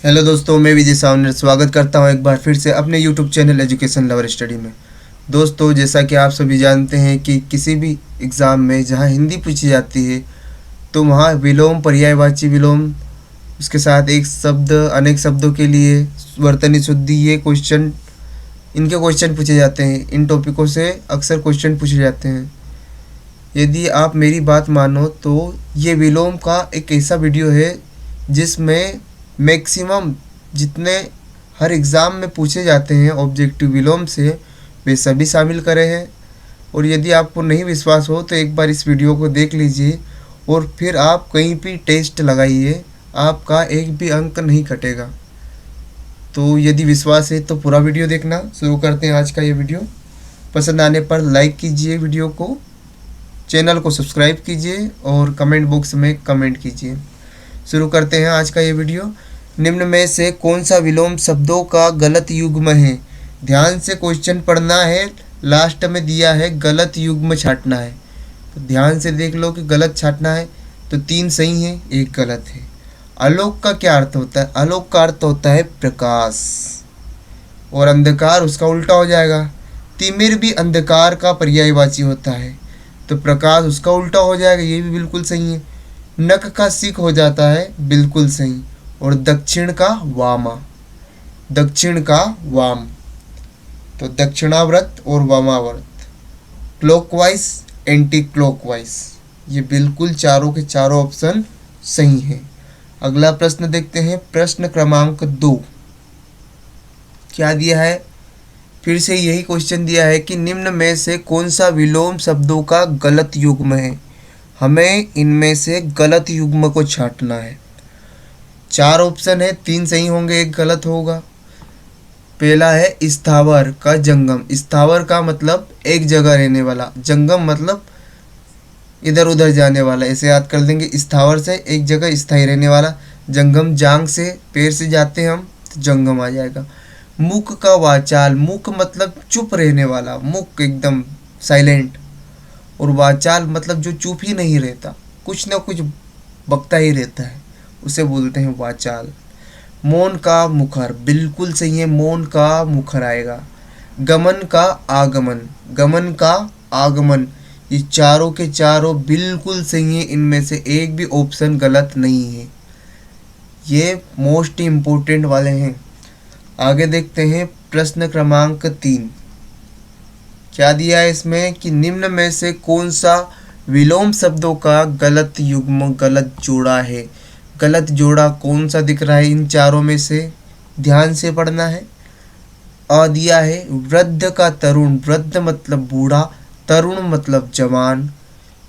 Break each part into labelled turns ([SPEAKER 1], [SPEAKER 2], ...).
[SPEAKER 1] Hello दोस्तों, मैं विजय सावनेर स्वागत करता हूं एक बार फिर से अपने YouTube channel education lover study में। दोस्तों, जैसा कि आप सभी जानते हैं कि किसी भी एग्ज़ाम में जहां हिंदी पूछी जाती है तो वहां विलोम, पर्यायवाची विलोम, उसके साथ एक शब्द, अनेक शब्दों के लिए वर्तनी शुद्धि, ये क्वेश्चन, इनके क्वेश्चन पूछे जाते हैं। इन टॉपिकों से अक्सर क्वेश्चन पूछे जाते हैं। यदि आप मेरी बात मानो तो ये विलोम का एक ऐसा वीडियो है जिसमें मैक्सिमम जितने हर एग्ज़ाम में पूछे जाते हैं ऑब्जेक्टिव विलोम से, वे सभी शामिल करे हैं। और यदि आपको नहीं विश्वास हो तो एक बार इस वीडियो को देख लीजिए और फिर आप कहीं भी टेस्ट लगाइए, आपका एक भी अंक नहीं कटेगा। तो यदि विश्वास है तो पूरा वीडियो देखना। शुरू करते हैं आज का ये वीडियो। पसंद आने पर लाइक कीजिए वीडियो को, चैनल को सब्सक्राइब कीजिए और कमेंट बॉक्स में कमेंट कीजिए। शुरू करते हैं आज का ये वीडियो। निम्न में से कौन सा विलोम शब्दों का गलत युग्म है? ध्यान से क्वेश्चन पढ़ना है, लास्ट में दिया है गलत युग्म छांटना है। तो ध्यान से देख लो कि गलत छांटना है तो 3 सही है, 1 गलत है। आलोक का क्या अर्थ होता है? आलोक का अर्थ होता है प्रकाश, और अंधकार उसका उल्टा हो जाएगा। तिमिर भी अंधकार का पर्यायवाची होता है तो प्रकाश उसका उल्टा हो जाएगा, ये भी बिल्कुल सही है। नख का सिक हो जाता है, बिल्कुल सही। और दक्षिण का वामा, दक्षिण का वाम, तो दक्षिणावर्त और वामावर्त, क्लॉकवाइज, एंटी क्लॉकवाइज, ये बिल्कुल चारों के चारों ऑप्शन सही हैं। अगला प्रश्न देखते हैं, प्रश्न क्रमांक 2। क्या दिया है? फिर से यही क्वेश्चन दिया है कि निम्न में से कौन सा विलोम शब्दों का गलत युग्म है? हमें इनमें से गलत युग्म को छांटना है। 4 ऑप्शन है, 3 सही होंगे, 1 गलत होगा। पहला है स्थावर का जंगम। स्थावर का मतलब एक जगह रहने वाला, जंगम मतलब इधर उधर जाने वाला। ऐसे याद कर देंगे, स्थावर से एक जगह स्थायी रहने वाला, जंगम जांग से, पैर से जाते हैं हम तो जंगम आ जाएगा। मुक का वाचाल, मुक मतलब चुप रहने वाला, मुक एकदम साइलेंट, और वाचाल मतलब जो चुप ही नहीं रहता, कुछ ना कुछ बकता ही रहता है, उसे बोलते हैं वाचाल। मौन का मुखर, बिल्कुल सही है, मौन का मुखर आएगा। गमन का आगमन, गमन का आगमन, ये चारों के चारों बिल्कुल सही है, इनमें से एक भी ऑप्शन गलत नहीं है। ये मोस्ट इम्पोर्टेंट वाले हैं। आगे देखते हैं प्रश्न क्रमांक 3। क्या दिया है इसमें कि निम्न में से कौन सा विलोम शब्दों का गलत युग्म, गलत जोड़ा है? गलत जोड़ा कौन सा दिख रहा है इन चारों में से? ध्यान से पढ़ना है। अ दिया है वृद्ध का तरुण, वृद्ध मतलब बूढ़ा, तरुण मतलब जवान।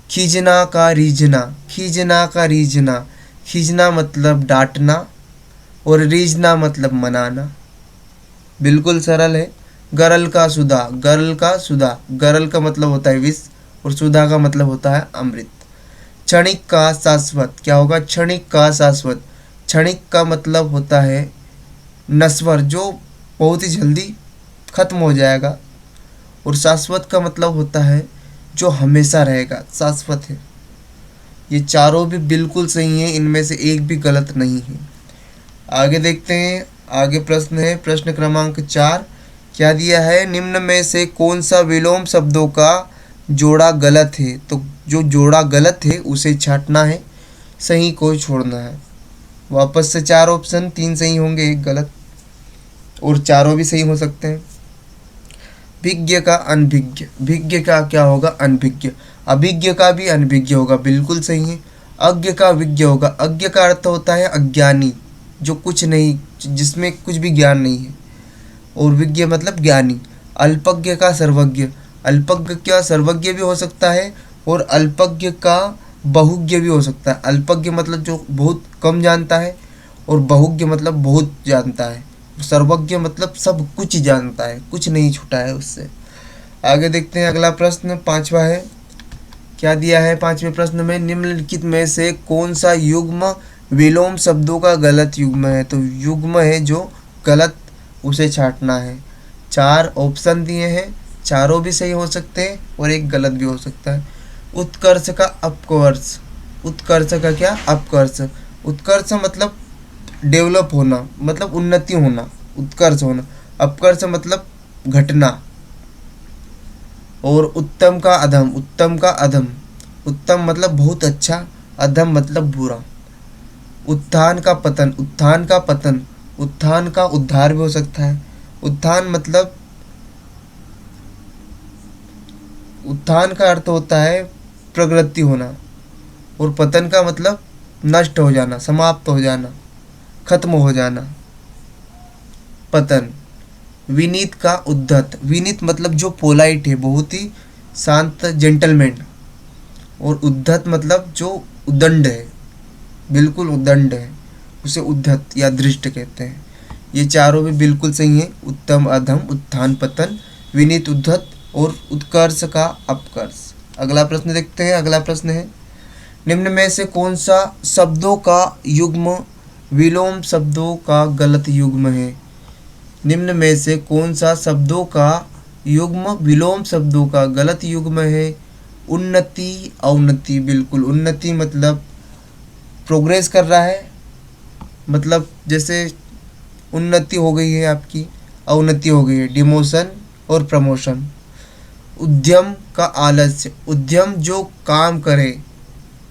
[SPEAKER 1] खीजना का रीझना, खीजना का रीझना, खींचना मतलब डांटना, और रीझना मतलब मनाना, बिल्कुल सरल है। गरल का सुधा, गरल का सुधा, गरल का मतलब होता है विष और सुधा का मतलब होता है अमृत। क्षणिक का शाश्वत, क्या होगा? क्षणिक का शाश्वत, क्षणिक का मतलब होता है नश्वर, जो बहुत ही जल्दी खत्म हो जाएगा, और शाश्वत का मतलब होता है जो हमेशा रहेगा, शाश्वत है। ये चारों भी बिल्कुल सही हैं, इनमें से एक भी गलत नहीं है। आगे देखते हैं, आगे प्रश्न है प्रश्न क्रमांक 4। क्या दिया है? निम्न में से कौन सा विलोम शब्दों का जोड़ा गलत है? तो जो जोड़ा गलत है उसे छांटना है, सही को छोड़ना है। वापस से 4 ऑप्शन, 3 सही होंगे, 1 गलत, और चारों भी सही हो सकते हैं। भिज्ञ का अनभिज्ञ, भिज्ञ का क्या होगा? अनभिज्ञ। अभिज्ञ का भी अनभिज्ञ होगा, बिल्कुल सही है। अज्ञ का विज्ञ होगा। अज्ञ का अर्थ होता है अज्ञानी, जो कुछ नहीं, जिसमें कुछ भी ज्ञान नहीं है, और विज्ञ मतलब ज्ञानी। अल्पज्ञ का सर्वज्ञ, अल्पज्ञ का सर्वज्ञ भी हो सकता है, और अल्पज्ञ का बहुज्ञ भी हो सकता है। अल्पज्ञ मतलब जो बहुत कम जानता है, और बहुज्ञ मतलब बहुत जानता है। सर्वज्ञ मतलब सब कुछ जानता है, कुछ नहीं छूटा है उससे। आगे देखते हैं अगला प्रश्न 5वां है। क्या दिया है 5वें प्रश्न में? निम्नलिखित में से कौन सा युग्म विलोम शब्दों का गलत युग्म है? तो युग्म है जो गलत, उसे छांटना है। 4 ऑप्शन दिए हैं, चारों भी सही हो सकते हैं और 1 गलत भी हो सकता है। उत्कर्ष का अपकर्ष, उत्कर्ष का क्या? अपकर्ष। उत्कर्ष मतलब डेवलप होना मतलब उन्नति होना, उत्कर्ष होना। अपकर्ष मतलब घटना। और उत्तम का अधम, उत्तम का अधम, उत्तम मतलब बहुत अच्छा, अधम मतलब बुरा। उत्थान का पतन, उत्थान का पतन, उत्थान का उद्धार भी हो सकता है। उत्थान मतलब, उत्थान का अर्थ होता है प्रगति होना, और पतन का मतलब नष्ट हो जाना, समाप्त हो जाना, खत्म हो जाना, पतन। विनीत का उद्धत, विनीत मतलब जो पोलाइट है, बहुत ही शांत जेंटलमैन। और उद्धत मतलब जो उदंड है, बिल्कुल उदंड है, उसे उद्धत या दृष्ट कहते हैं। ये चारों भी बिल्कुल सही हैं। उत्तम अधम, उत्थान पतन, विनीत उद्धत और उत्कर्ष का अपकर्ष। अगला प्रश्न देखते हैं। अगला प्रश्न है, निम्न में से कौन सा शब्दों का युग्म विलोम शब्दों का गलत युग्म है? निम्न में से कौन सा शब्दों का युग्म विलोम शब्दों का गलत युग्म है? उन्नति, अवनति। बिल्कुल, उन्नति मतलब प्रोग्रेस कर रहा है, मतलब जैसे उन्नति हो गई है आपकी, अवनति हो गई है, डिमोशन और प्रमोशन। उद्यम का आलस्य, उद्यम जो काम करे,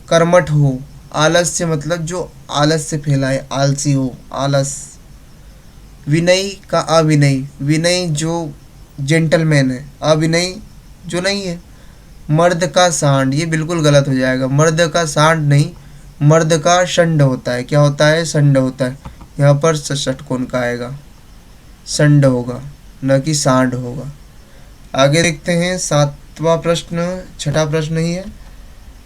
[SPEAKER 1] कर्मठ हो। आलस्य मतलब जो आलस्य फैलाए, आलसी हो, आलस। विनयी का अविनयी, विनयी जो जेंटलमैन है, अविनयी जो नहीं है। मर्द का सांड, ये बिल्कुल गलत हो जाएगा। मर्द का सांड नहीं, मर्द का षंड होता है। क्या होता है? षंड होता है। यहाँ पर षटकोण का आएगा, षंड होगा, न कि सांड होगा। आगे देखते हैं 7वां प्रश्न, 6ठा प्रश्न ही है।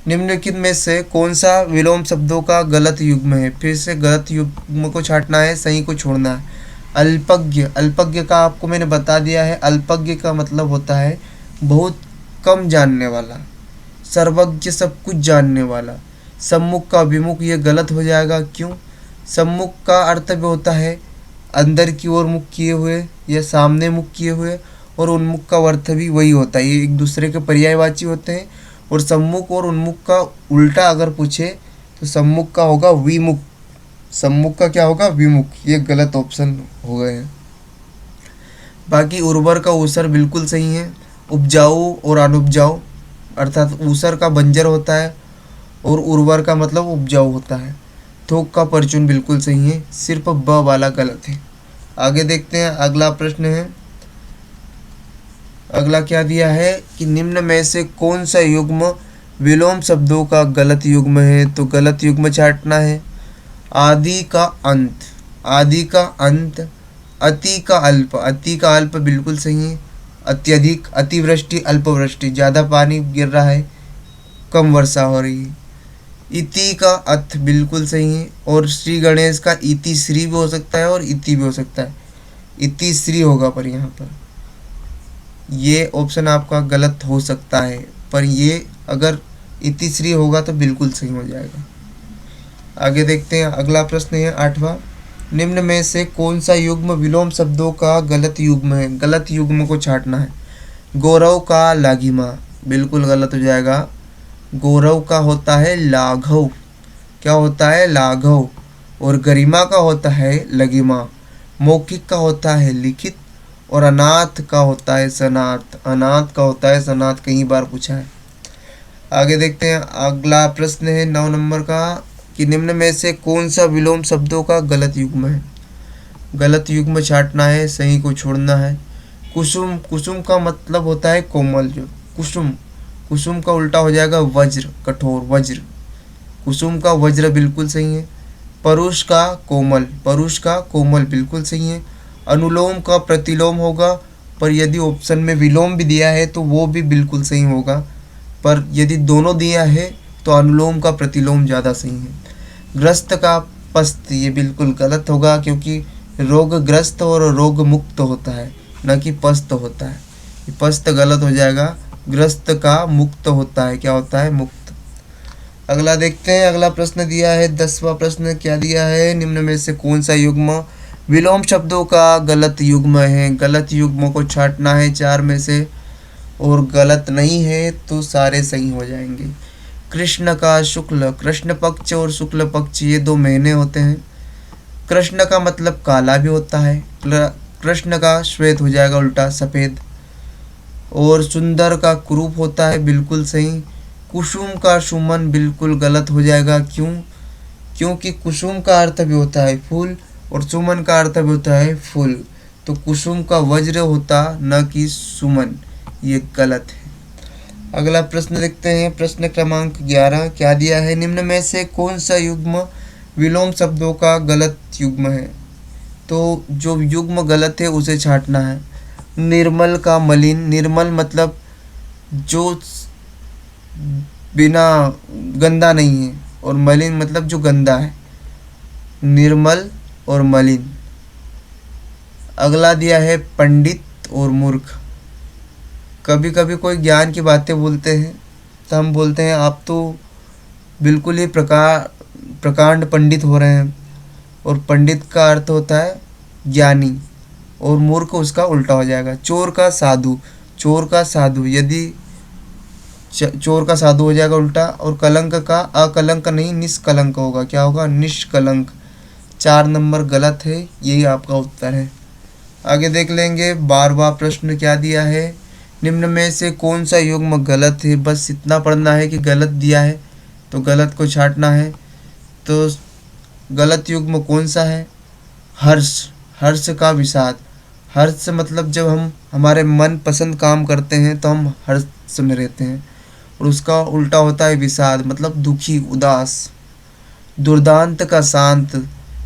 [SPEAKER 1] निम्नलिखित में से कौन सा विलोम शब्दों का गलत युग्म है? फिर से गलत युग्म को छांटना है, सही को छोड़ना है। अल्पज्ञ, अल्पज्ञ का आपको मैंने बता दिया है। अल्पज्ञ का मतलब होता है बहुत कम जानने वाला। सर्वज्ञ सब कुछ जानने वाला। सम्मुख का विमुख, ये गलत हो जाएगा। क्यों? सम्मुख का अर्थ भी होता है अंदर की ओर मुख किए हुए या सामने मुख किए हुए, और उन्मुख का अर्थ भी वही होता है। ये एक दूसरे के पर्यायवाची होते हैं। और सम्मुख और उन्मुख का उल्टा अगर पूछे तो सम्मुख का होगा विमुख, सम्मुख का क्या होगा? विमुख। ये गलत ऑप्शन हो गए हैं। बाकी उर्वर का ऊसर बिल्कुल सही है। उपजाऊ और अनुपजाऊ, अर्थात ऊसर का बंजर होता है और उर्वर का मतलब उपजाऊ होता है। थोक का परचून बिल्कुल सही है, सिर्फ ब वाला गलत है। आगे देखते हैं। अगला प्रश्न है, अगला क्या दिया है कि निम्न में से कौन सा युग्म विलोम शब्दों का गलत युग्म है? तो गलत युग्म छांटना है। आदि का अंत, आदि का अंत। अति का अल्प, अति का अल्प बिल्कुल सही है। अत्यधिक, अतिवृष्टि, अल्पवृष्टि, ज़्यादा पानी गिर रहा है, कम वर्षा हो रही है। इति का अथ बिल्कुल सही है। और श्री गणेश का इति श्री भी हो सकता है और इति भी हो सकता है। इति श्री होगा पर यहाँ पर ये ऑप्शन आपका गलत हो सकता है, पर ये अगर इति श्री होगा तो बिल्कुल सही हो जाएगा। आगे देखते हैं। अगला प्रश्न है 8वां। निम्न में से कौन सा युग्म विलोम शब्दों का गलत युग्म है? गलत युग्म को छांटना है। गौरव का लाघिमा, बिल्कुल गलत हो जाएगा। गौरव का होता है लाघव। क्या होता है? लाघव। और गरिमा का होता है लघिमा। मौखिक का होता है लिखित। और अनाथ का होता है सनाथ। अनाथ का होता है सनाथ, कई बार पूछा है। आगे देखते हैं। अगला प्रश्न है 9 नंबर का कि निम्न में से कौन सा विलोम शब्दों का गलत युग्म है? गलत युग्म छांटना है, सही को छोड़ना है। कुसुम, कुसुम का मतलब होता है कोमल। जो कुसुम, कुसुम का उल्टा हो जाएगा वज्र, कठोर, वज्र। कुसुम का वज्र बिल्कुल सही है। परुष का कोमल, परुष का कोमल बिल्कुल सही है। अनुलोम का प्रतिलोम होगा, पर यदि ऑप्शन में विलोम भी दिया है तो वो भी बिल्कुल सही होगा, पर यदि दोनों दिया है तो अनुलोम का प्रतिलोम ज़्यादा सही है। ग्रस्त का पस्त, ये बिल्कुल गलत होगा क्योंकि रोगग्रस्त और रोग मुक्त होता है, न कि पस्त होता है। ये पस्त गलत हो जाएगा। ग्रस्त का मुक्त होता है। क्या होता है? मुक्त। अगला देखते हैं। अगला प्रश्न दिया है 10वां प्रश्न, क्या दिया है? निम्न में से कौन सा युग्म विलोम शब्दों का गलत युग्म है? गलत युग्म को छांटना है 4 में से, और गलत नहीं है तो सारे सही हो जाएंगे। कृष्ण का शुक्ल, कृष्ण पक्ष और शुक्ल पक्ष ये 2 महीने होते हैं। कृष्ण का मतलब काला भी होता है, कृष्ण का श्वेत हो जाएगा उल्टा सफ़ेद। और सुंदर का कुरूप होता है, बिल्कुल सही। कुसुम का सुमन बिल्कुल गलत हो जाएगा, क्यों? क्योंकि कुसुम का अर्थ भी होता है फूल और सुमन का अर्थ भी होता है फूल, तो कुसुम का वज्र होता न कि सुमन, ये गलत है। अगला प्रश्न देखते हैं, प्रश्न क्रमांक 11 क्या दिया है, निम्न में से कौन सा युग्म विलोम शब्दों का गलत युग्म है? तो जो युग्म गलत है उसे छांटना है। निर्मल का मलिन, निर्मल मतलब जो बिना गंदा नहीं है, और मलिन मतलब जो गंदा है, निर्मल और मलिन। अगला दिया है पंडित और मूर्ख। कभी कभी कोई ज्ञान की बातें बोलते हैं तो हम बोलते हैं आप तो बिल्कुल ही प्रकांड पंडित हो रहे हैं, और पंडित का अर्थ होता है ज्ञानी, और मूर्ख उसका उल्टा हो जाएगा। चोर का साधु, चोर का साधु, यदि चोर का साधु हो जाएगा उल्टा, और कलंक का अकलंक नहीं निष्कलंक होगा, क्या होगा? निष्कलंक। 4 नंबर गलत है, यही आपका उत्तर है। आगे देख लेंगे 12वां प्रश्न क्या दिया है, निम्न में से कौन सा युग्म गलत है? बस इतना पढ़ना है कि गलत दिया है तो गलत को छांटना है। तो गलत युग्म कौन सा है? हर्ष, हर्ष का विषाद। हर्ष मतलब जब हम हमारे मन पसंद काम करते हैं तो हम हर्ष में रहते हैं, और उसका उल्टा होता है विषाद, मतलब दुखी, उदास। दुर्दांत का शांत,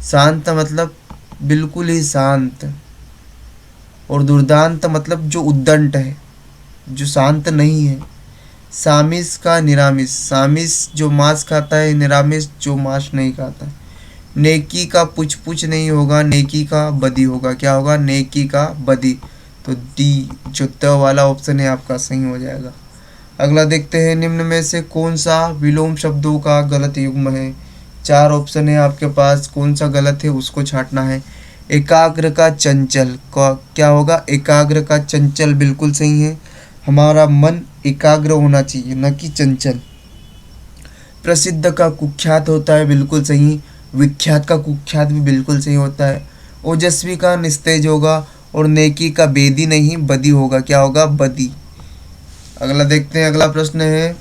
[SPEAKER 1] शांत मतलब बिल्कुल ही शांत, और दुर्दांत मतलब जो उद्दंड है, जो शांत नहीं है। सामिस का निरामिस, सामिस जो मांस खाता है, निरामिस जो मांस नहीं खाता। नेकी का पुछ पुछ नहीं होगा, नेकी का बदी होगा, क्या होगा? नेकी का बदी। तो डी जो त वाला ऑप्शन है आपका सही हो जाएगा। अगला देखते हैं, निम्न में से कौन सा विलोम शब्दों का गलत युग्म है? 4 ऑप्शन है आपके पास, कौन सा गलत है उसको छांटना है। एकाग्र का चंचल का क्या होगा? एकाग्र का चंचल बिल्कुल सही है, हमारा मन एकाग्र होना चाहिए न कि चंचल। प्रसिद्ध का कुख्यात होता है, बिल्कुल सही। विख्यात का कुख्यात भी बिल्कुल सही होता है। ओजस्वी का निस्तेज होगा, और नेकी का बेदी नहीं बदी होगा, क्या होगा? बदी। अगला देखते हैं, अगला प्रश्न है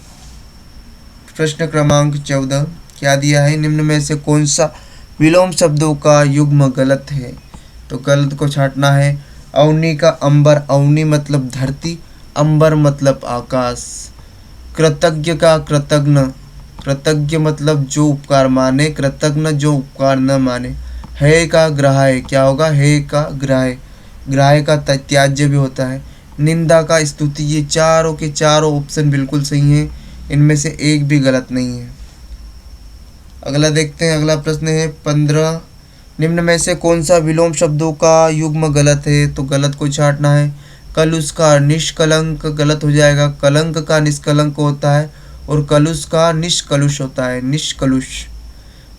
[SPEAKER 1] प्रश्न क्रमांक 14 क्या दिया है, निम्न में से कौन सा विलोम शब्दों का युग्म गलत है? तो गलत को छांटना है। अवनी का अंबर, अवनी मतलब धरती, अंबर मतलब आकाश। कृतज्ञ का कृतज्ञ, कृतज्ञ मतलब जो उपकार माने, कृतज्ञ जो उपकार न माने। है का ग्राह्य, क्या होगा? है का ग्राह्य, ग्राह्य का त्याज्य भी होता है। निंदा का स्तुति, ये चारों के चारों ऑप्शन बिल्कुल सही हैं, इनमें से एक भी गलत नहीं है। अगला देखते हैं, अगला प्रश्न है 15, निम्न में से कौन सा विलोम शब्दों का युग्म गलत है? तो गलत को छांटना है। कलुष का निष्कलंक गलत हो जाएगा, कलंक का निष्कलंक होता है, और कलुष का निष्कलुष होता है, निष्कलुष।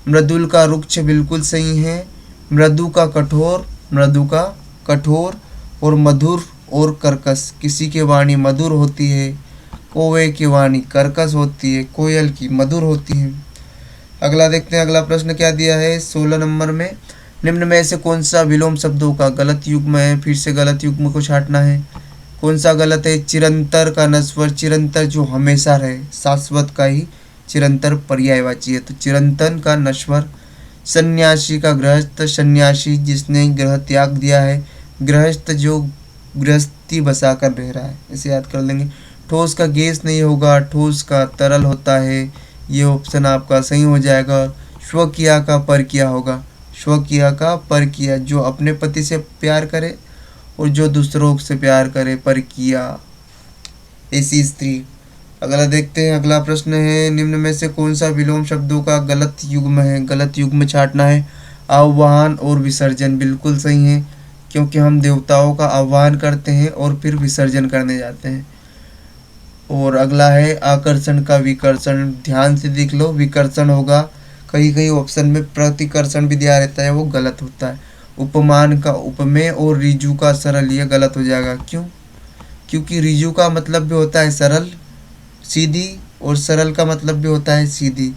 [SPEAKER 1] मृदुल का रुक्ष बिल्कुल सही है। मृदु का कठोर, मृदु का कठोर, और मधुर और कर्कश, किसी की वाणी मधुर होती है, कौवे की वाणी कर्कश होती है, कोयल की मधुर होती है। अगला देखते हैं, अगला प्रश्न क्या दिया है 16 नंबर में, निम्न में से कौन सा विलोम शब्दों का गलत युग्म है? फिर से गलत युग्म को छांटना है। कौन सा गलत है? चिरंतर का नस्वर, चिरंतर जो हमेशा रहे, शाश्वत का ही चिरंतर पर्यायवाची है, तो चिरंतन का नश्वर। सन्यासी का गृहस्थ, सन्यासी जिसने ग्रह त्याग दिया है, गृहस्थ जो गृहस्थी बसा कर रह रहा है, इसे याद कर लेंगे। ठोस का गैस नहीं होगा, ठोस का तरल होता है, ये ऑप्शन आपका सही हो जाएगा। स्वकिया का परकिया होगा, स्वकिया का परकिया, जो अपने पति से प्यार करे और जो दूसरों से प्यार करे, परकिया, ऐसी स्त्री। अगला देखते हैं, अगला प्रश्न है, निम्न में से कौन सा विलोम शब्दों का गलत युग्म है? गलत युग्म छांटना है। आह्वान और विसर्जन बिल्कुल सही है, क्योंकि हम देवताओं का आह्वान करते हैं और फिर विसर्जन करने जाते हैं। और अगला है आकर्षण का विकर्षण, ध्यान से देख लो, विकर्षण होगा, कहीं कहीं ऑप्शन में प्रतिकर्षण भी दिया रहता है, वो गलत होता है। उपमान का उपमेय, और रिजु का सरल, ये गलत हो जाएगा। क्यों? क्योंकि रिजु का मतलब भी होता है सरल, सीधी, और सरल का मतलब भी होता है सीधी,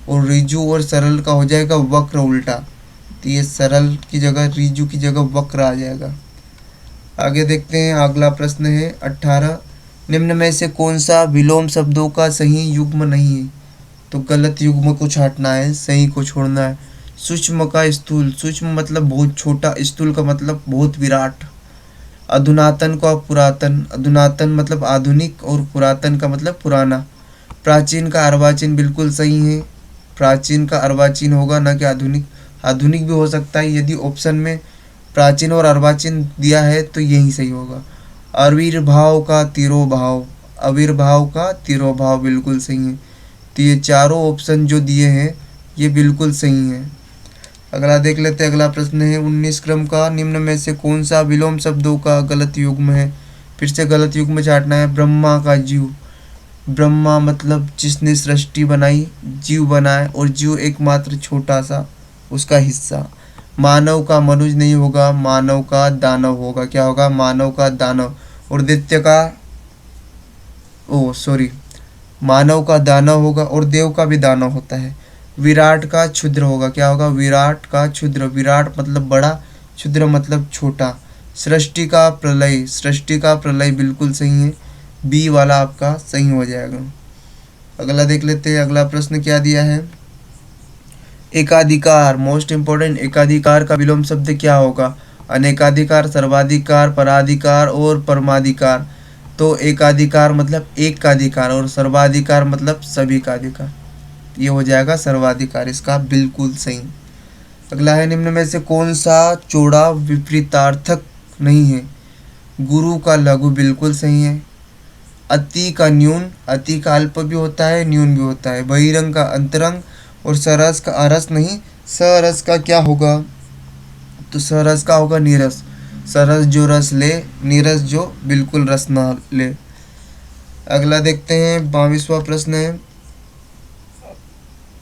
[SPEAKER 1] और रिजु और सरल का हो जाएगा वक्र, उल्टा, तो ये सरल की जगह ऋजु की जगह वक्र आ जाएगा। आगे देखते हैं, अगला प्रश्न है 18। निम्न में से कौन सा विलोम शब्दों का सही युग्म नहीं है? तो गलत युग्म को छांटना है, सही को छोड़ना है। सूक्ष्म का स्थूल, सूक्ष्म मतलब बहुत छोटा, स्थूल का मतलब बहुत विराट। अधुनातन का पुरातन, अधुनातन मतलब आधुनिक और पुरातन का मतलब पुराना। प्राचीन का अर्वाचीन बिल्कुल सही है, प्राचीन का अर्वाचीन होगा ना कि आधुनिक। आधुनिक भी हो सकता है, यदि ऑप्शन में प्राचीन और अर्वाचीन दिया है तो यही सही होगा। आविर्भाव का तिरोभाव, आविर्भाव का तिरोभाव बिल्कुल सही है। तो ये चारों ऑप्शन जो दिए हैं ये बिल्कुल सही है। अगला देख लेते हैं, अगला प्रश्न है 19 क्रम का। निम्न में से कौन सा विलोम शब्दों का गलत युग्म है? फिर से गलत युग्म छांटना है। ब्रह्मा का जीव, ब्रह्मा मतलब जिसने सृष्टि बनाई, जीव बनाए, और जीव एकमात्र छोटा सा उसका हिस्सा। मानव का मनुज नहीं होगा, मानव का दानव होगा। क्या होगा? मानव का दानव। और दैत्य का मानव का दानव होगा, और देव का भी दानव होता है। विराट का क्षुद्र होगा। क्या होगा? विराट का क्षुद्र। विराट मतलब बड़ा, क्षुद्र मतलब छोटा। सृष्टि का प्रलय, सृष्टि का प्रलय बिल्कुल सही है, बी वाला आपका सही हो जाएगा। अगला देख लेते हैं, अगला प्रश्न क्या दिया है। एकाधिकार, मोस्ट इंपॉर्टेंट। एकाधिकार का विलोम शब्द क्या होगा? अनेकाधिकार, सर्वाधिकार, पराधिकार और परमाधिकार। तो एकाधिकार मतलब एक का अधिकार, और सर्वाधिकार मतलब सभी का अधिकार। ये हो जाएगा सर्वाधिकार, इसका बिल्कुल सही। अगला है, निम्न में से कौन सा चौड़ा विपरीतार्थक नहीं है? गुरु का लघु बिल्कुल सही है। अति का न्यून, अति का अल्प भी होता है, न्यून भी होता है। बहिरंग का अंतरंग, और सरस का अरस नहीं, सरस का क्या होगा? तो सरस का होगा नीरस। सरस जो रस ले, नीरस जो बिल्कुल रस ना ले। अगला देखते हैं, 22वां प्रश्न है।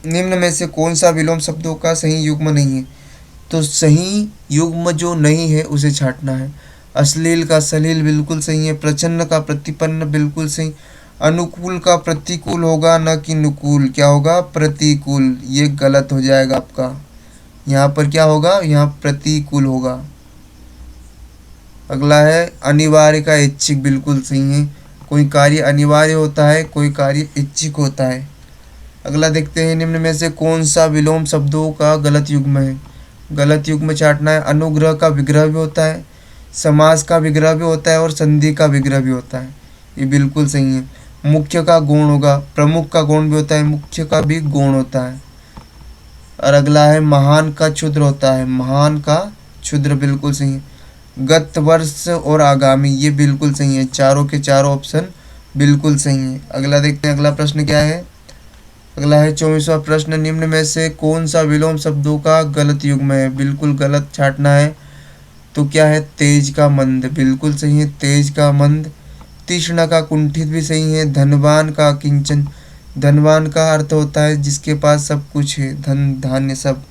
[SPEAKER 1] निम्न में से कौन सा विलोम शब्दों का सही युग्म नहीं है? तो सही युग्म जो नहीं है उसे छांटना है। अश्लील का सलील बिल्कुल सही है। प्रच्छन्न का प्रतिपन्न बिल्कुल सही। अनुकूल का प्रतिकूल होगा ना कि नुकूल। क्या होगा? प्रतिकूल। ये गलत हो जाएगा आपका, यहाँ पर क्या होगा? यहाँ प्रतिकूल होगा। अगला है, अनिवार्य का ऐच्छिक बिल्कुल सही है। कोई कार्य अनिवार्य होता है, कोई कार्य ऐच्छिक होता है। अगला देखते हैं, निम्न में से कौन सा विलोम शब्दों का गलत युग्म है? गलत युग्म छांटना है। अनुग्रह का विग्रह भी होता है, समास का विग्रह भी होता है, और संधि का विग्रह भी होता है। ये बिल्कुल सही है। मुख्य का गौण होगा, प्रमुख का गौण भी होता है, मुख्य का भी गौण होता है। और अगला है, महान का क्षुद्र होता है, महान का क्षुद्र बिल्कुल सही है। गत वर्ष और आगामी, ये बिल्कुल सही है। चारों के चारों ऑप्शन बिल्कुल सही है। अगला देखते हैं, अगला प्रश्न क्या है। अगला है 24वां प्रश्न। निम्न में से कौन सा विलोम शब्दों का गलत युग्म है? बिल्कुल गलत छांटना है। तो क्या है? तेज का मंद बिल्कुल सही है, तेज का मंद। तीक्ष्ण का कुंठित भी सही है। धनवान का किंचन, धनवान का अर्थ होता है जिसके पास सब कुछ है, धन धान्य सब।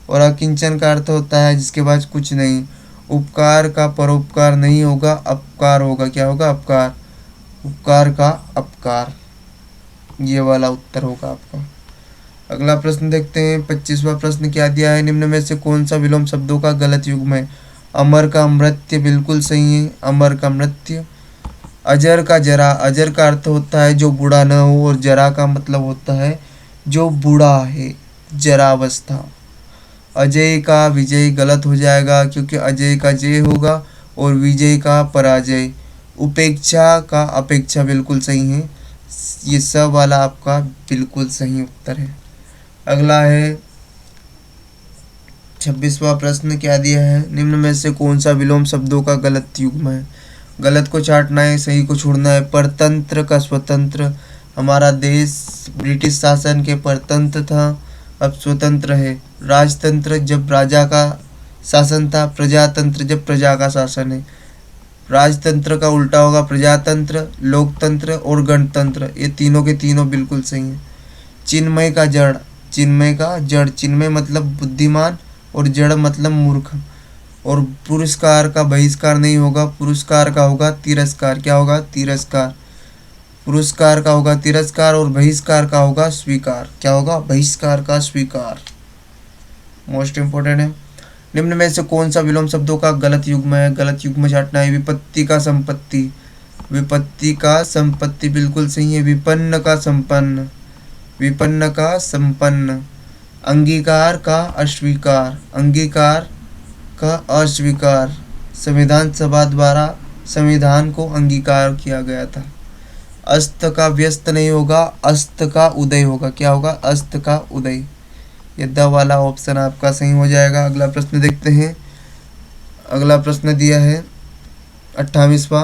[SPEAKER 1] और अकिंचन का अर्थ होता है जिसके पास कुछ नहीं। उपकार का परोपकार नहीं होगा, अपकार होगा। क्या होगा? अपकार। उपकार का अपकार, ये वाला उत्तर होगा आपका। अगला प्रश्न देखते हैं, 25वां प्रश्न क्या दिया है। निम्न में से कौन सा विलोम शब्दों का गलत युग्म है? अमर का अमृत्य बिल्कुल सही है, अमर का मृत्य। अजर का जरा, अजर का अर्थ होता है जो बूढ़ा न हो, और जरा का मतलब होता है जो बूढ़ा है, जरावस्था। अजय का विजय गलत हो जाएगा, क्योंकि अजय का जय होगा और विजय का पराजय। उपेक्षा का अपेक्षा बिल्कुल सही है। ये सब वाला आपका बिल्कुल सही उत्तर है। अगला है 26वां प्रश्न क्या दिया है। निम्न में से कौन सा विलोम शब्दों का गलत युग्म है? गलत को छांटना है, सही को छोड़ना है। परतंत्र का स्वतंत्र, हमारा देश ब्रिटिश शासन के परतंत्र था, अब स्वतंत्र है। राजतंत्र जब राजा का शासन था, प्रजातंत्र जब प्रजा का शासन है। राजतंत्र का उल्टा होगा प्रजातंत्र, लोकतंत्र और गणतंत्र। ये तीनों के तीनों बिल्कुल सही हैं। चिन्मय का जड़, चिन्मय का जड़, चिन्मय मतलब बुद्धिमान और जड़ मतलब मूर्ख। और पुरस्कार का बहिष्कार नहीं होगा, पुरस्कार का होगा तिरस्कार। क्या होगा? तिरस्कार। पुरस्कार का होगा तिरस्कार, और बहिष्कार का होगा स्वीकार। क्या होगा? बहिष्कार का स्वीकार। मोस्ट इम्पोर्टेंट है। निम्न में से कौन सा विलोम शब्दों का गलत युग्म है? गलत युग्म छाटना है। विपत्ति का संपत्ति, विपत्ति का संपत्ति बिल्कुल सही है। विपन्न का संपन्न, विपन्न का संपन्न। अंगीकार का अस्वीकार, अंगीकार का अस्वीकार। संविधान सभा द्वारा संविधान को अंगीकार किया गया था। अस्त का व्यस्त नहीं होगा, अस्त का उदय होगा। क्या होगा? अस्त का उदय। ये द वाला ऑप्शन आपका सही हो जाएगा। अगला प्रश्न देखते हैं। अगला प्रश्न दिया है 28वां।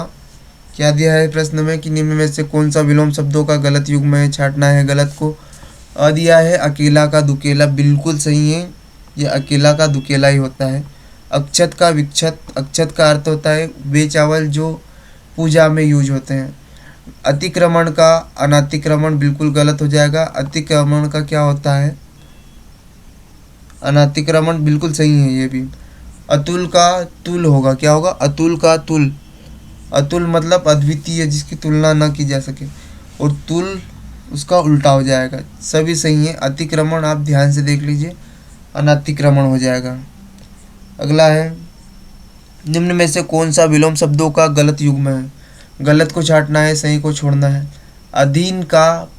[SPEAKER 1] क्या दिया है प्रश्न में कि निम्न में से कौन सा विलोम शब्दों का गलत युग्म है? छाटना है गलत को। अ दिया है अकेला का दुकेला, बिल्कुल सही है। ये अकेला का दुकेला ही होता है। अक्षत का विक्षत, अक्षत का अर्थ होता है वे चावल जो पूजा में यूज होते हैं। अतिक्रमण का अनातिक्रमण, बिल्कुल गलत हो जाएगा। अतिक्रमण का क्या होता है? अनातिक्रमण, बिल्कुल सही है ये भी। अतुल का तुल होगा। क्या होगा? अतुल का तुल। अतुल मतलब अद्वितीय, जिसकी तुलना न की जा सके, और तुल उसका उल्टा हो जाएगा। सभी सही है। अतिक्रमण आप ध्यान से देख लीजिए, अनातिक्रमण हो जाएगा। अगला है निम्न में से कौन सा विलोम शब्दों का गलत युग्म है? गलत को छाटना है, सही को छोड़ना है। अधीन का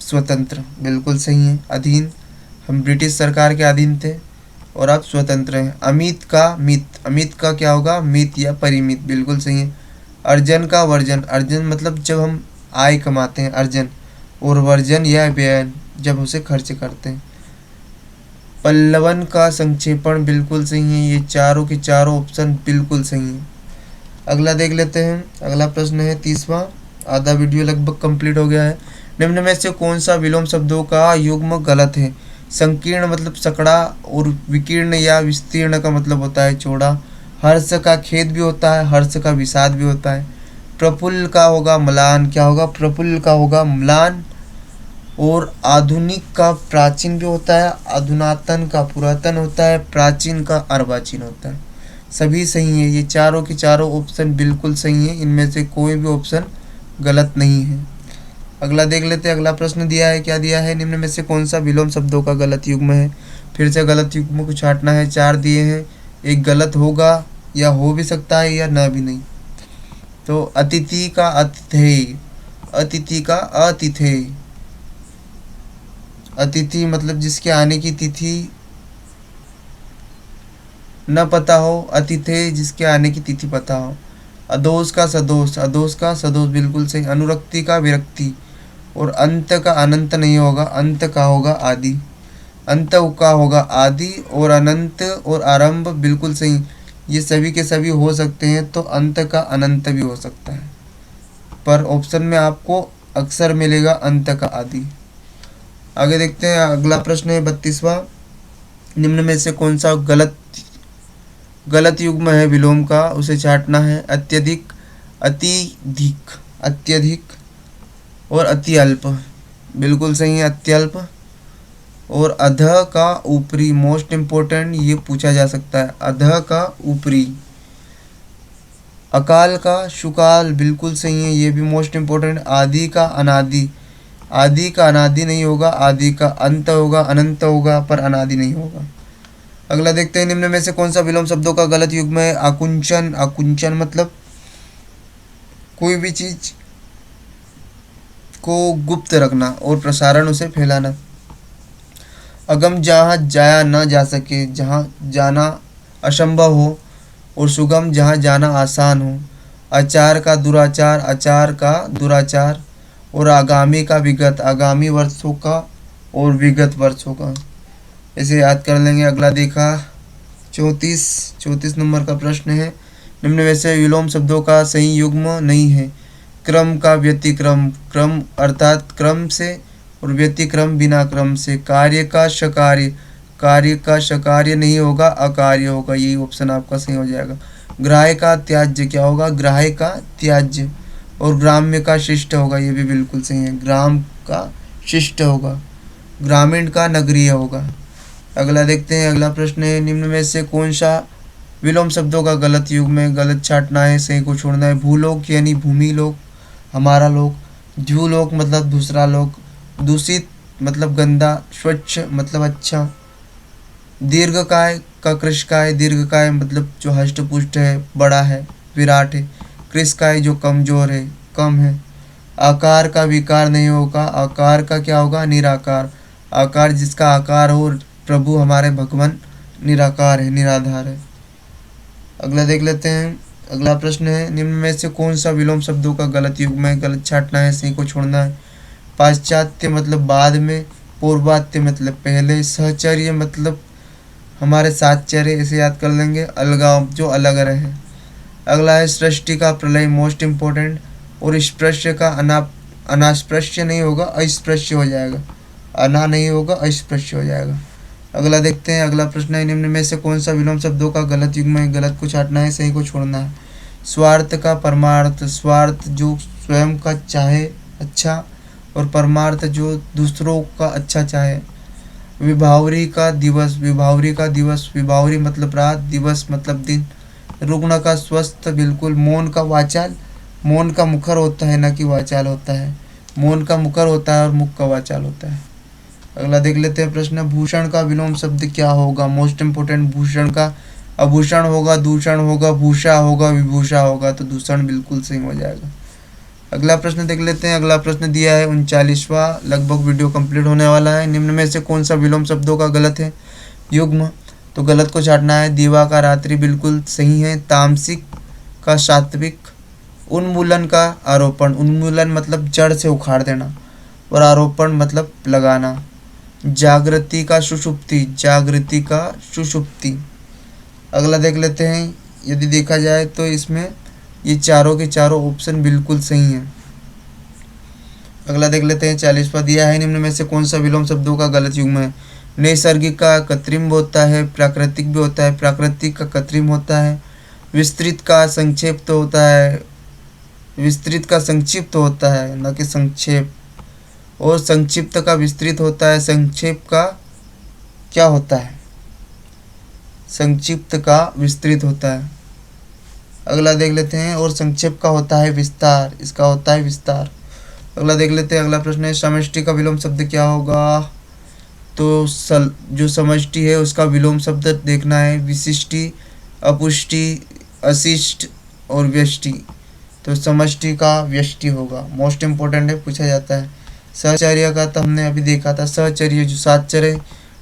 [SPEAKER 1] स्वतंत्र, बिल्कुल सही है। अधीन, हम ब्रिटिश सरकार के अधीन थे और आप स्वतंत्र हैं। अमित का मित, अमित का क्या होगा? मित या परिमित, बिल्कुल सही है। अर्जन का वर्जन, अर्जन मतलब जब हम आय कमाते हैं, अर्जन। और वर्जन या व्यय जब उसे खर्च करते हैं। पल्लवन का संक्षेपण, बिल्कुल सही है। ये चारों के चारों ऑप्शन बिल्कुल सही है। अगला देख लेते हैं। अगला प्रश्न है 30वां। आधा वीडियो लगभग कंप्लीट हो गया है। निम्न में से कौन सा विलोम शब्दों का युग्म गलत है? संकीर्ण मतलब सकड़ा, और विकीर्ण या विस्तीर्ण का मतलब होता है चौड़ा। हर्ष का खेद भी होता है, हर्ष का विषाद भी होता है। प्रफुल्ल का होगा म्लान। क्या होगा? प्रफुल्ल का होगा म्लान। और आधुनिक का प्राचीन भी होता है, अधुनातन का पुरातन होता है, प्राचीन का अर्वाचीन होता है। सभी सही है। ये चारों के चारों ऑप्शन बिल्कुल सही है। इनमें से कोई भी ऑप्शन गलत नहीं है। अगला देख लेते हैं। अगला प्रश्न दिया है, क्या दिया है? निम्न में से कौन सा विलोम शब्दों का गलत युग्म है? फिर से गलत युग्म को छाटना है। 4 दिए हैं, एक गलत होगा या हो भी सकता है या ना भी नहीं। तो अतिथि का अतिथेय, अतिथि का अतिथेय। अतिथि मतलब जिसके आने की तिथि न पता हो, अतिथेय जिसके आने की तिथि पता हो। अदोष का सदोष, अदोष का सदोष, बिल्कुल सही। अनुरक्ति का विरक्ति। और अंत का अनंत नहीं होगा, अंत का होगा आदि। अंत का होगा आदि, और अनंत और आरंभ बिल्कुल सही। ये सभी के सभी हो सकते हैं, तो अंत का अनंत भी हो सकता है, पर ऑप्शन में आपको अक्सर मिलेगा अंत का आदि। आगे देखते हैं। अगला प्रश्न है 32वां। निम्न में से कौन सा गलत युग्म है विलोम का? उसे छाटना है। अत्यधिक, अतिधिक, अत्यधिक, और अति अल्प, बिल्कुल सही है। अत्यल्प। और अध का ऊपरी, मोस्ट इम्पोर्टेंट, ये पूछा जा सकता है। अध का ऊपरी। अकाल का शुकाल, बिल्कुल सही है। ये भी मोस्ट इम्पोर्टेंट। आदि का अनादि, आदि का अनादि नहीं होगा, आदि का अंत होगा, अनंत होगा, पर अनादि नहीं होगा। अगला देखते हैं। निम्न में से कौन सा विलोम शब्दों का गलत युग्म है? आकुंचन, आकुंचन मतलब कोई भी चीज को गुप्त रखना और प्रसारण उसे फैलाना। अगम जहाँ जाया न जा सके, जहाँ जाना असंभव हो। और सुगम जहाँ जाना आसान हो। आचार का दुराचार, आचार का दुराचार। और आगामी का विगत, आगामी वर्षों का और विगत वर्षों का। इसे याद कर लेंगे। अगला देखा 34 नंबर का प्रश्न है। निम्न में से विलोम शब्दों का सही युग्म नहीं है। क्रम का व्यतिक्रम, क्रम अर्थात क्रम से, और व्यतिक्रम बिना क्रम से। कार्य का शकार्य, कार्य का शकार्य नहीं होगा, अकार्य होगा। यही ऑप्शन आपका सही हो जाएगा। ग्राह्य का त्याज्य, क्या होगा? ग्राह्य का त्याज्य। और ग्राम्य का शिष्ट होगा, ये भी बिल्कुल सही है। ग्राम का शिष्ट होगा। ग्रामीण का नगरीय होगा। अगला देखते हैं। अगला प्रश्न है, निम्न में से कौन सा विलोम शब्दों का गलत युग्म है? गलत छाटना है, सही को छोड़ना है। भूलोक यानी भूमि लोक, हमारा लोक। द्युलोक मतलब दूसरा लोक। दूषित मतलब गंदा। स्वच्छ मतलब अच्छा। दीर्घकाय का कृशकाय, दीर्घकाय मतलब जो हष्ट पुष्ट है, बड़ा है, विराट है। कृशकाय जो कमजोर है, कम है। आकार का विकार नहीं होगा, आकार का क्या होगा, निराकार। आकार जिसका आकार हो, प्रभु हमारे भगवान निराकार है, निराधार है। अगला देख लेते हैं। अगला प्रश्न है, निम्न में से कौन सा विलोम शब्दों का गलत युग्म है? गलत छांटना है, सही को छोड़ना है। पाश्चात्य मतलब बाद में, पूर्वात्य मतलब पहले, सहचर्य मतलब हमारे साथचर्य, इसे याद कर लेंगे। अलगाव जो अलग रहे। अगला है सृष्टि का प्रलय, मोस्ट इम्पोर्टेंट। और स्पृश्य का अनास्पृश्य नहीं होगा, अस्पृश्य हो जाएगा। अना नहीं होगा, अस्पृश्य हो जाएगा। अगला देखते हैं। अगला प्रश्न है, निम्न में से कौन सा विलोम शब्दों का गलत युग्म है? गलत को छांटना है, सही को छोड़ना है। स्वार्थ का परमार्थ, स्वार्थ जो स्वयं का चाहे अच्छा, और परमार्थ जो दूसरों का अच्छा चाहे। विभावरी का दिवस, विभावरी का दिवस, विभावरी मतलब रात, दिवस मतलब दिन। रुग्ण का स्वस्थ बिल्कुल। मौन का वाचाल, मौन का मुखर होता है, न कि वाचाल होता है। मौन का मुखर होता है और मुख का वाचाल होता है। अगला देख लेते हैं प्रश्न, भूषण का विलोम शब्द क्या होगा? Most important. भूषण का आभूषण होगा, दूषण होगा, भूषा होगा, विभूषा होगा, तो दूषण बिल्कुल सही हो जाएगा। अगला प्रश्न देख लेते हैं। अगला प्रश्न दिया है 39वां, लगभग वीडियो कंप्लीट होने वाला है। निम्न में से कौन सा विलोम शब्दों का गलत है युग्म? तो गलत को छांटना है। दीवा का रात्रि बिल्कुल सही है। तामसिक का सात्विक। उन्मूलन का आरोपण, उन्मूलन मतलब जड़ से उखाड़ देना, और आरोपण मतलब लगाना। जागृति का सुषुप्ति, जागृति का सुषुप्ति। अगला देख लेते हैं। यदि देखा जाए तो इसमें ये चारों के चारों ऑप्शन बिल्कुल सही हैं। अगला देख लेते हैं। 40वां दिया है, निम्न में से कौन सा विलोम शब्दों का गलत युग्म है? नैसर्गिक का कृत्रिम होता है, प्राकृतिक भी होता है, प्राकृतिक का कृत्रिम होता है। विस्तृत का संक्षिप्त होता है, विस्तृत का संक्षिप्त होता है, न कि संक्षेप। और संक्षिप्त का विस्तृत होता है, संक्षेप का क्या होता है? संक्षिप्त का विस्तृत होता है। अगला देख लेते हैं। और संक्षेप का होता है विस्तार, इसका होता है विस्तार। अगला देख लेते हैं। अगला प्रश्न है, समष्टि का विलोम शब्द क्या होगा? तो जो समष्टि है उसका विलोम शब्द देखना है। विशिष्टि, अपुष्टि, अशिष्ट और व्यष्टि। तो समष्टि का व्यष्टि होगा। मोस्ट इम्पोर्टेंट है, पूछा जाता है। सहचर्य का तो हमने अभी देखा था, सहचर्य जो सातचर्य,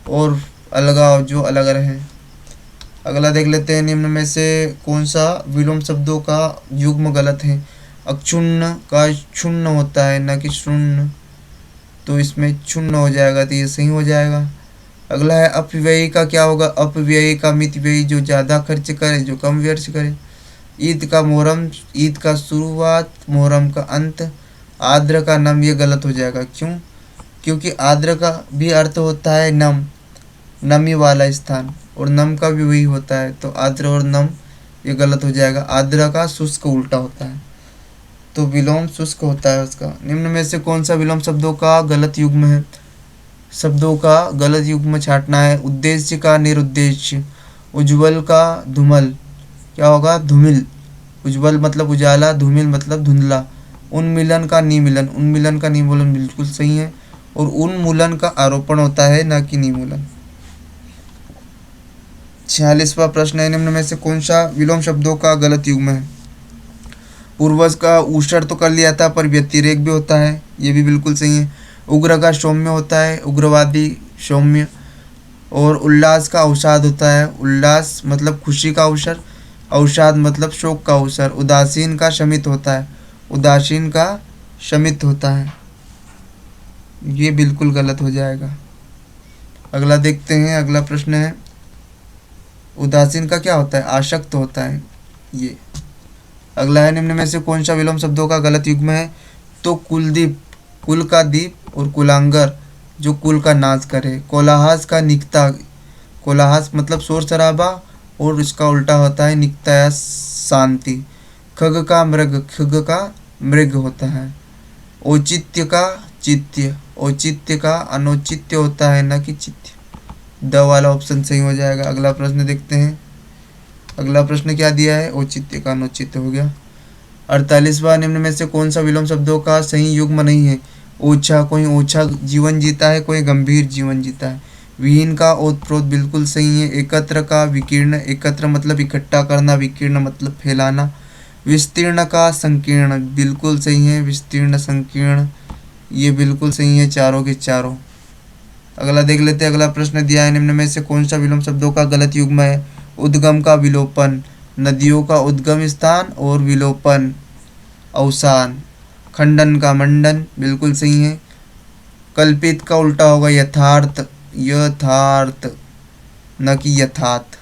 [SPEAKER 1] और अलगाव जो अलग रहे। अगला देख लेते हैं। निम्न में से कौन सा विलोम शब्दों का युग्म गलत है? अक्षुण्ण का क्षुण्ण होता है, न कि शून्य, तो इसमें क्षुण्ण हो जाएगा, तो ये सही हो जाएगा। अगला है अपव्ययी का क्या होगा? अपव्ययी का मितव्ययी, जो ज़्यादा खर्च करे, जो कम व्यर्थ करे। ईद का मोहरम, ईद का शुरुआत, मोहरम का अंत। आर्द्र का नम, ये गलत हो जाएगा। क्यों? क्योंकि आर्द्र का भी अर्थ होता है नम, नमी वाला स्थान, और नम का भी वही होता है, तो आर्द्र और नम ये गलत हो जाएगा। आर्द्र का शुष्क उल्टा होता है, तो विलोम शुष्क होता है उसका। निम्न में से कौन सा विलोम शब्दों का गलत युग्म है? शब्दों का गलत युग्म छांटना है। उद्देश्य का निरुद्देश्य। उज्ज्वल का धूमल, क्या होगा? धूमिल। उज्ज्वल मतलब उजाला, धूमिल मतलब धुंधला। उन्मिलन का निमिलन, उन्मिलन का निमूलन बिल्कुल सही है। और उन्मूलन का आरोपण होता है, न कि निमूलन। 46वां प्रश्न है, निम्न में से कौन सा विलोम शब्दों का गलत युग्म है? पूर्वज का ऊषर तो कर लिया था, पर व्यतिरेक भी होता है, ये भी बिल्कुल सही है। उग्र का सौम्य होता है, उग्रवादी सौम्य। और उल्लास का अवसाद होता है, उल्लास मतलब खुशी का अवसर, अवसाद मतलब शोक का अवसर। उदासीन का शमित होता है, उदासीन का शमित होता है, ये बिल्कुल गलत हो जाएगा। अगला देखते हैं। अगला प्रश्न है, उदासीन का क्या होता है? आसक्त होता है ये। अगला है, निम्न में से कौन सा विलोम शब्दों का गलत युग्म है? तो कुलदीप, कुल का दीप, और कुलांगर जो कुल का नाश करे। कोलाहस का निकता, कोलाहस मतलब शोर शराबा, और इसका उल्टा होता है निकता या शांति। खग का मृग, खग का मृग होता है। औचित्य का चित्य, औचित्य का अनौचित्य होता है, न कि चित्य। द वाला ऑप्शन सही हो जाएगा। अगला प्रश्न देखते हैं। अगला प्रश्न क्या दिया है? औचित्य का अनौचित्य हो गया। 48वां, निम्न में से कौन सा विलोम शब्दों का सही युग्म नहीं है? ओछा, कोई ओछा जीवन जीता है, कोई गंभीर जीवन जीता है। विहीन का ओतप्रोत बिल्कुल सही है। एकत्र का विकीर्ण, एकत्र मतलब इकट्ठा करना, विकीर्ण मतलब फैलाना। विस्तीर्ण का संकीर्ण बिल्कुल सही है। विस्तीर्ण संकीर्ण ये बिल्कुल सही है चारों के चारों। अगला देख लेते हैं। अगला प्रश्न दिया है, निम्न में से कौन सा विलोम शब्दों का गलत युग्म है? उद्गम का विलोपन, नदियों का उद्गम स्थान और विलोपन अवसान। खंडन का मंडन बिल्कुल सही है। कल्पित का उल्टा होगा यथार्थ, यथार्थ न कि यथार्थ।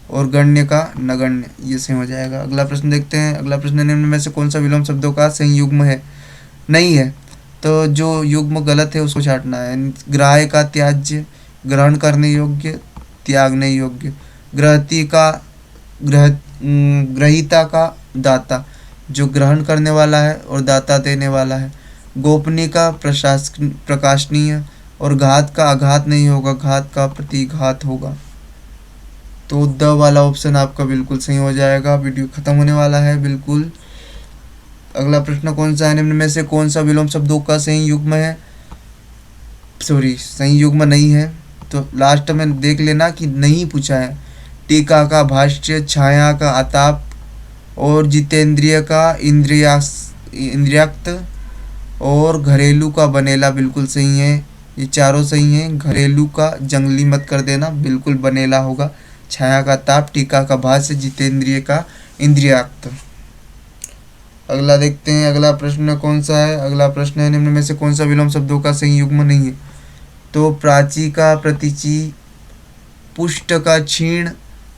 [SPEAKER 1] और गण्य का नगण्य, ये सही हो जाएगा। अगला प्रश्न देखते हैं। अगला प्रश्न, निम्न में से कौन सा विलोम शब्दों का सही युग्म है? नहीं है, तो जो युग्म गलत है उसको छांटना है। ग्राह्य का त्याज्य, ग्रहण करने योग्य, त्यागने योग्य। ग्रहती का ग्रहिता का दाता, जो ग्रहण करने वाला है और दाता देने वाला है। गोपनीय का प्रकाशनीय, और घात का आघात नहीं होगा, घात का प्रतिघात होगा। तो द वाला ऑप्शन आपका बिल्कुल सही हो जाएगा। वीडियो खत्म होने वाला है बिल्कुल। अगला प्रश्न कौन सा है, निम्न में से कौन सा विलोम शब्दों का सही युग्म है? सॉरी, सही युग्म नहीं है, तो लास्ट में देख लेना कि नहीं पूछा है। टीका का भाष्य, छाया का आताप और जितेंद्रिय का इंद्रियाक्त और घरेलू का बनेला बिल्कुल सही है। ये चारों सही हैं। घरेलू का जंगली मत कर देना, बिल्कुल बनेला होगा। छाया का ताप, टीका का भाष्य, जितेंद्रिय का इंद्रियाक्त। अगला देखते हैं। अगला प्रश्न कौन सा है? अगला प्रश्न है, निम्न में से कौन सा विलोम शब्दों का सही युग्म नहीं है? तो प्राची का प्रतिची, पुष्ट का क्षीण,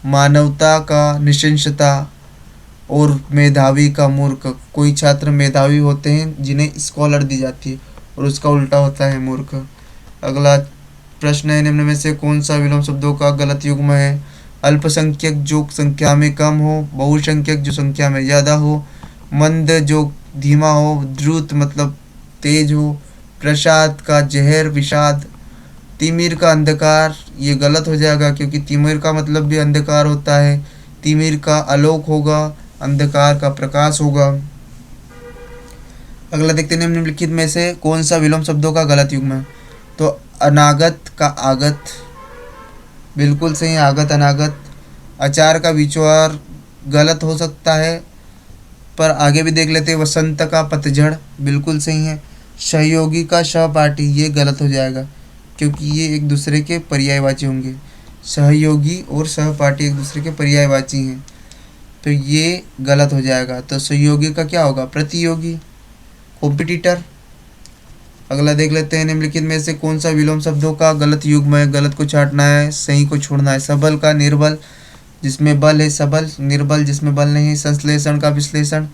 [SPEAKER 1] मानवता का निशंसता और मेधावी का मूर्ख। कोई छात्र मेधावी होते हैं जिन्हें स्कॉलर दी जाती है, और उसका उल्टा होता है मूर्ख। अगला प्रश्न है, निम्न में से कौन सा विलोम शब्दों का गलत युग्म है? अल्पसंख्यक जो संख्या में कम हो, बहुसंख्यक जो संख्या में ज़्यादा हो, मंद जो धीमा हो, द्रुत मतलब तेज हो, प्रसाद का जहर विषाद, तिमिर का अंधकार। ये गलत हो जाएगा क्योंकि तिमिर का मतलब भी अंधकार होता है। तिमिर का आलोक होगा, अंधकार का प्रकाश होगा। अगला देखते हैं, निम्नलिखित में से कौन सा विलोम शब्दों का गलत युग्म है? तो अनागत का आगत बिल्कुल सही है, आगत अनागत। अचार का विचार गलत हो सकता है, पर आगे भी देख लेते हैं। वसंत का पतझड़ बिल्कुल सही है। सहयोगी का सहपाठी ये गलत हो जाएगा क्योंकि ये एक दूसरे के पर्यायवाची होंगे। सहयोगी और सहपाठी एक दूसरे के पर्यायवाची हैं, तो ये गलत हो जाएगा। तो सहयोगी का क्या होगा? प्रतियोगी, कॉम्पिटिटर। अगला देख लेते हैं, निम्नलिखित में से कौन सा विलोम शब्दों का गलत युग्म है? गलत को छांटना है, सही को छोड़ना है। सबल का निर्बल, जिसमें बल है सबल, निर्बल जिसमें बल नहीं है। संश्लेषण का विश्लेषण,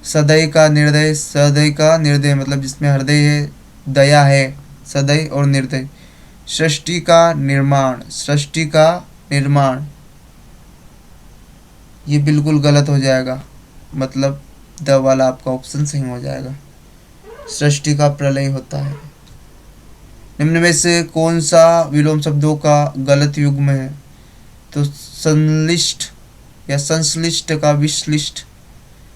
[SPEAKER 1] सदय का निर्दय, सदय का निर्दय मतलब जिसमें हृदय है, दया है, सदय और निर्दय। सृष्टि का निर्माण, सृष्टि का निर्माण ये बिल्कुल गलत हो जाएगा, मतलब द वाला आपका ऑप्शन सही हो जाएगा। सृष्टि का प्रलय होता है। निम्न में से कौन सा विलोम शब्दों का गलत युग्म है? तो संश्लिष्ट या संश्लिष्ट का विश्लिष्ट,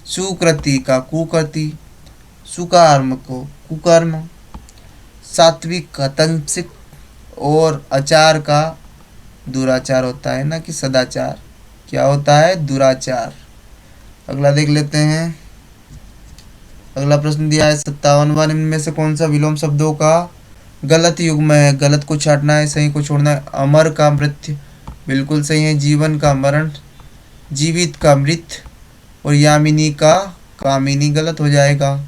[SPEAKER 1] सुकृति का कुकृति, सुकर्म को कुकर्म, सात्विक का तंसिक और आचार का दुराचार होता है, ना कि सदाचार। क्या होता है? दुराचार। अगला देख लेते हैं। अगला प्रश्न दिया है 57वां, निम्न में से कौन सा विलोम शब्दों का गलत युग्म है? गलत को छांटना है, सही को छोड़ना है। अमर का मृत्यु बिल्कुल सही है। जीवन का मरण, जीवित का मृत, और यामिनी का कामिनी गलत हो जाएगा।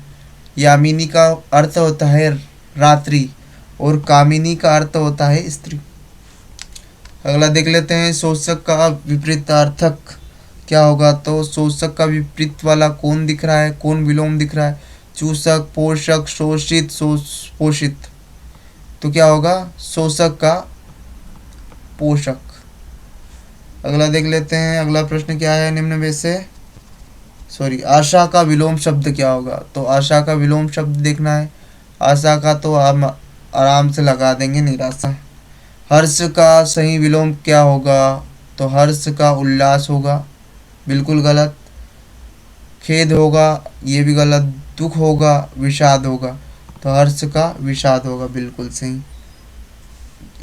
[SPEAKER 1] यामिनी का अर्थ होता है रात्रि और कामिनी का अर्थ होता है स्त्री। अगला देख लेते हैं, शोषक का विपरीतार्थक क्या होगा? तो शोषक का विपरीत वाला कौन दिख रहा है? कौन विलोम दिख रहा है? चूषक, पोषक, शोषित, पोषित। तो क्या होगा? शोषक का पोषक। अगला देख लेते हैं। अगला प्रश्न क्या है, निम्न में से आशा का विलोम शब्द क्या होगा? तो आशा का विलोम शब्द देखना है। आशा का तो हम आराम से लगा देंगे, निराशा। हर्ष का सही विलोम क्या होगा? तो हर्ष का उल्लास होगा, बिल्कुल गलत। खेद होगा, ये भी गलत। दुख होगा, विषाद होगा, तो हर्ष का विषाद होगा, बिल्कुल सही।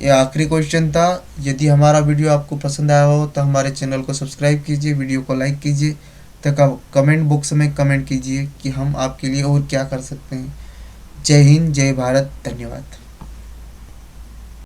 [SPEAKER 1] ये आखिरी क्वेश्चन था। यदि हमारा वीडियो आपको पसंद आया हो तो हमारे चैनल को सब्सक्राइब कीजिए, वीडियो को लाइक कीजिए तथा कमेंट बॉक्स में कमेंट कीजिए कि हम आपके लिए और क्या कर सकते हैं। जय हिंद, जय भारत, धन्यवाद।